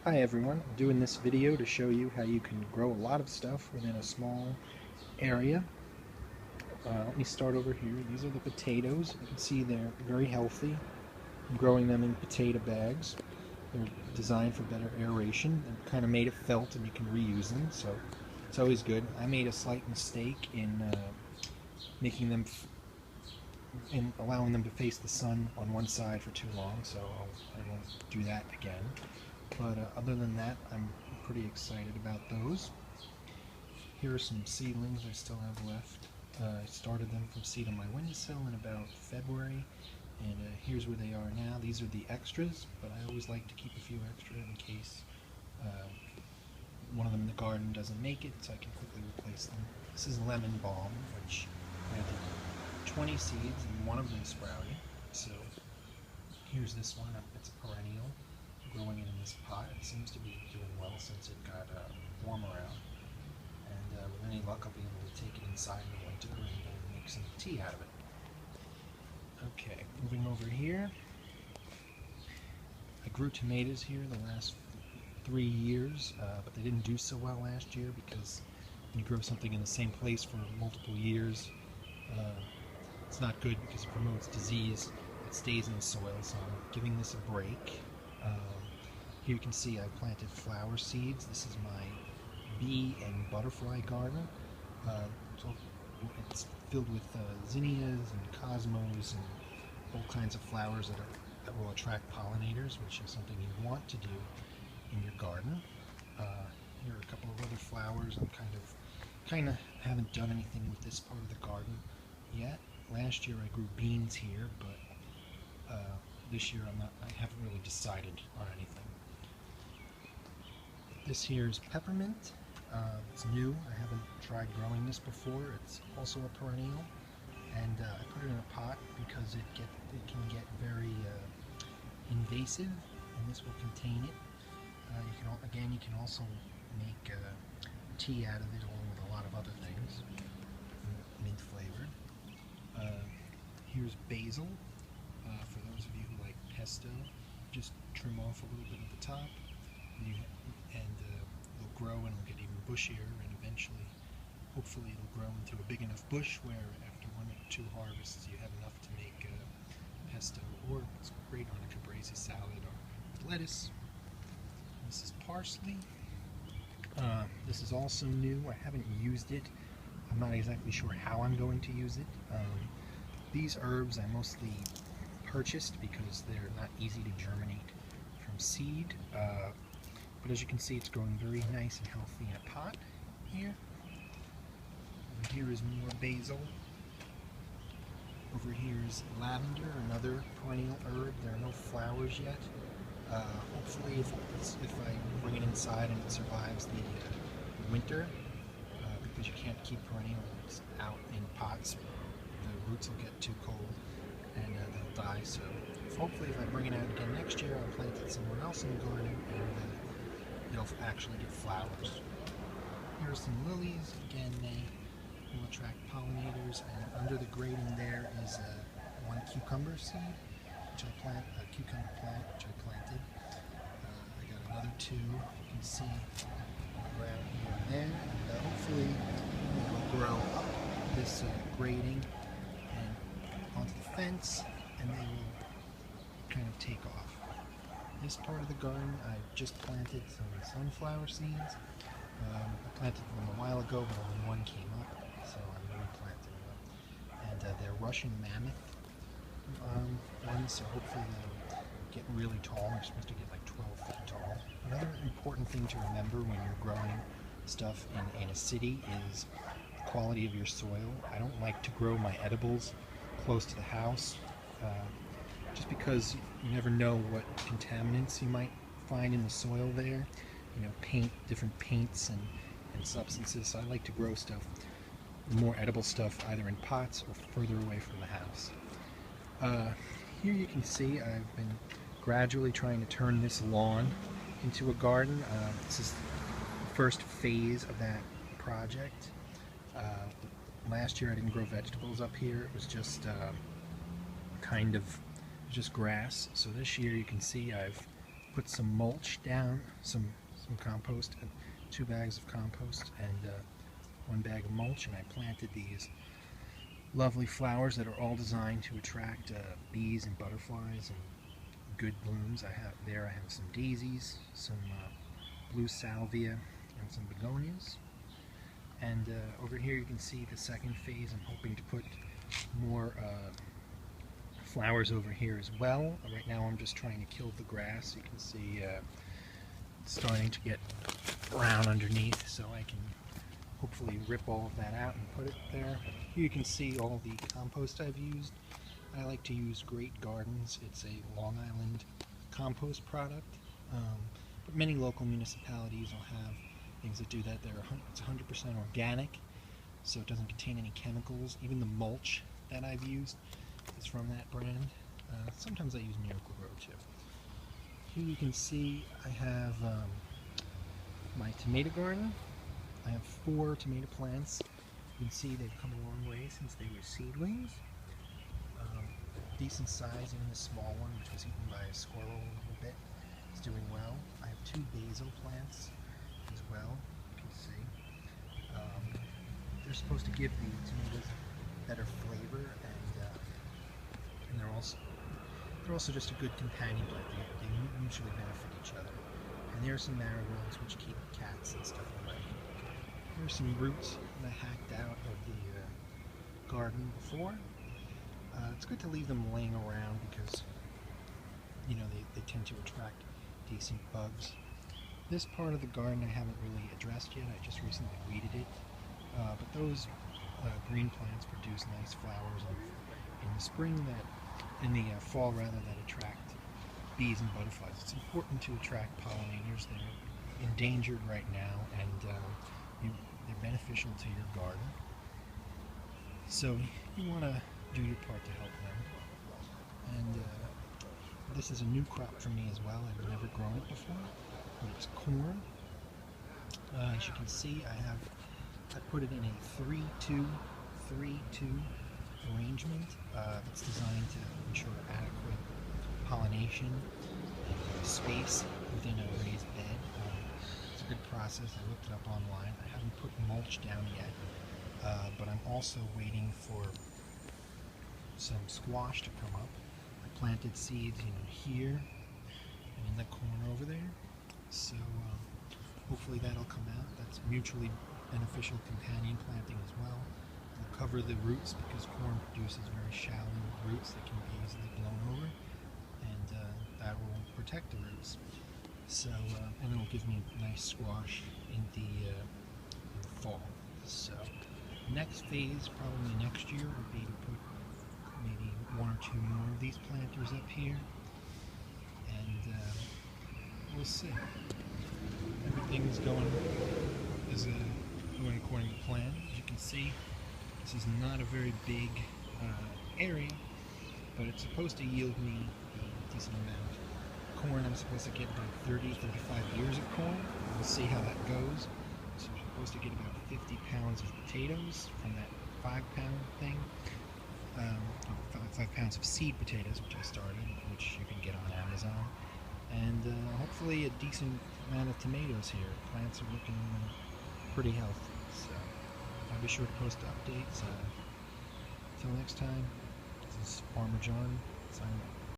Hi everyone, I'm doing this video to show you how you can grow a lot of stuff within a small area. Let me start over here. These are the potatoes. You can see they're very healthy. I'm growing them in potato bags. They're designed for better aeration. They're kind of made of felt and you can reuse them, so it's always good. I made a slight mistake in making them in allowing them to face the sun on one side for too long, so I won't do that again. But other than that, I'm pretty excited about those. Here are some seedlings I still have left. I started them from seed on my windowsill in about February, and here's where they are now. These are the extras, but I always like to keep a few extra in case uh, one of them in the garden doesn't make it, so I can quickly replace them. This is lemon balm, which planted 20 seeds and one of them sprouted. So here's this one. It's a perennial, growing it in this pot. It seems to be doing well since it got warmer out. And with any luck, I'll be able to take it inside in the winter and make some tea out of it. Okay, moving over here. I grew tomatoes here the last 3 years, but they didn't do so well last year because when you grow something in the same place for multiple years, uh, it's not good because it promotes disease. It stays in the soil, so I'm giving this a break. Um, Here you can see I planted flower seeds. This is my bee and butterfly garden. Uh, so it's filled with zinnias and cosmos and all kinds of flowers that will attract pollinators, which is something you want to do in your garden. Here are a couple of other flowers. I'm kind of haven't done anything with this part of the garden yet. Last year I grew beans here, but this year I haven't really decided on anything. This here is peppermint. It's new. I haven't tried growing this before. It's also a perennial, and I put it in a pot because it can get very invasive, and this will contain it. You can also make tea out of it along with a lot of other things, mint flavored. Here's basil. For those of you who like pesto, just trim off a little bit at the top, and it'll grow and it'll get even bushier, and eventually, hopefully, it'll grow into a big enough bush where after 1 or 2 harvests you have enough to make pesto, or it's great on a caprese salad or with lettuce. This is parsley. This is also new. I haven't used it. I'm not exactly sure how I'm going to use it. These herbs I mostly purchased because they're not easy to germinate from seed. But as you can see, it's growing very nice and healthy in a pot here. Over here is more basil. Over here is lavender, another perennial herb. There are no flowers yet. Hopefully, if I bring it inside and it survives the winter, because you can't keep perennials out in pots, the roots will get too cold and they'll die. So hopefully, if I bring it out again next year, I'll plant it somewhere else in the garden and it'll actually get flowers. Here are some lilies. Again, they will attract pollinators, and under the grating there is one cucumber seed, which a cucumber plant, which I planted. I got another 2, you can see on the ground here and there, and hopefully it will grow up this grating and onto the fence, and they will kind of take off. This part of the garden, I just planted some sunflower seeds. I planted them a while ago, but only one came up, so I'm replanting them. And they're Russian mammoth ones, so hopefully they'll get really tall. They're supposed to get like 12 feet tall. Another important thing to remember when you're growing stuff in a city is the quality of your soil. I don't like to grow my edibles close to the house, just because you never know what contaminants you might find in the soil there. Different paints and substances. So I like to grow stuff, more edible stuff, either in pots or further away from the house. Here you can see I've been gradually trying to turn this lawn into a garden. This is the first phase of that project. Last year I didn't grow vegetables up here. It was just just grass. So this year you can see I've put some mulch down, some compost, 2 bags of compost, and 1 bag of mulch, and I planted these lovely flowers that are all designed to attract bees and butterflies and good blooms. I have some daisies, some blue salvia, and some begonias. And over here you can see the second phase. I'm hoping to put more flowers over here as well. Right now I'm just trying to kill the grass. You can see it's starting to get brown underneath, so I can hopefully rip all of that out and put it there. Here you can see all the compost I've used. I like to use Great Gardens. It's a Long Island compost product, but many local municipalities will have things that do that. It's 100% organic, so it doesn't contain any chemicals. Even the mulch that I've used is from that brand. Sometimes I use Miracle-Gro too. Here you can see I have my tomato garden. I have 4 tomato plants. You can see they've come a long way since they were seedlings. Decent size, even the small one, which was eaten by a squirrel a little bit, is doing well. I have 2 basil plants as well, you can see. They're supposed to give the tomatoes better flavor, and they're also just a good companion plant. They mutually benefit each other. And there are some marigolds which keep cats and stuff away. There's some roots that I hacked out of the garden before. It's good to leave them laying around because, you know, they tend to attract decent bugs. This part of the garden I haven't really addressed yet. I just recently weeded it. But those green plants produce nice flowers in the spring in the fall rather, that attract bees and butterflies. It's important to attract pollinators. They're endangered right now, and they're beneficial to your garden. So you want to do your part to help them. And this is a new crop for me as well. I've never grown it before, but it's corn. As you can see, I put it in a 3-2 arrangement that's designed to ensure adequate pollination and space within a raised bed. It's a good process. I looked it up online. I haven't put mulch down yet, but I'm also waiting for some squash to come up. I planted seeds, here and in the corner over there. So hopefully that'll come out. That's mutually beneficial companion planting as well. It'll cover the roots because corn produces very shallow roots that can be easily blown over, and that will protect the roots. So and it'll give me nice squash in the fall. So next phase, probably next year, would be to put maybe 1 or 2 more of these planters up here, and we'll see. Everything's going according to plan. As you can see, this is not a very big area, but it's supposed to yield me a decent amount. Corn, I'm supposed to get about 30-35 years of corn. We'll see how that goes. So I'm supposed to get about 50 pounds of potatoes from that 5-pound thing. 5 pounds of seed potatoes, which I started, which you can get on Amazon. And hopefully a decent amount of tomatoes here. Plants are looking pretty healthy, so I'll be sure to post updates. Until next time, this is Farmer John signing off.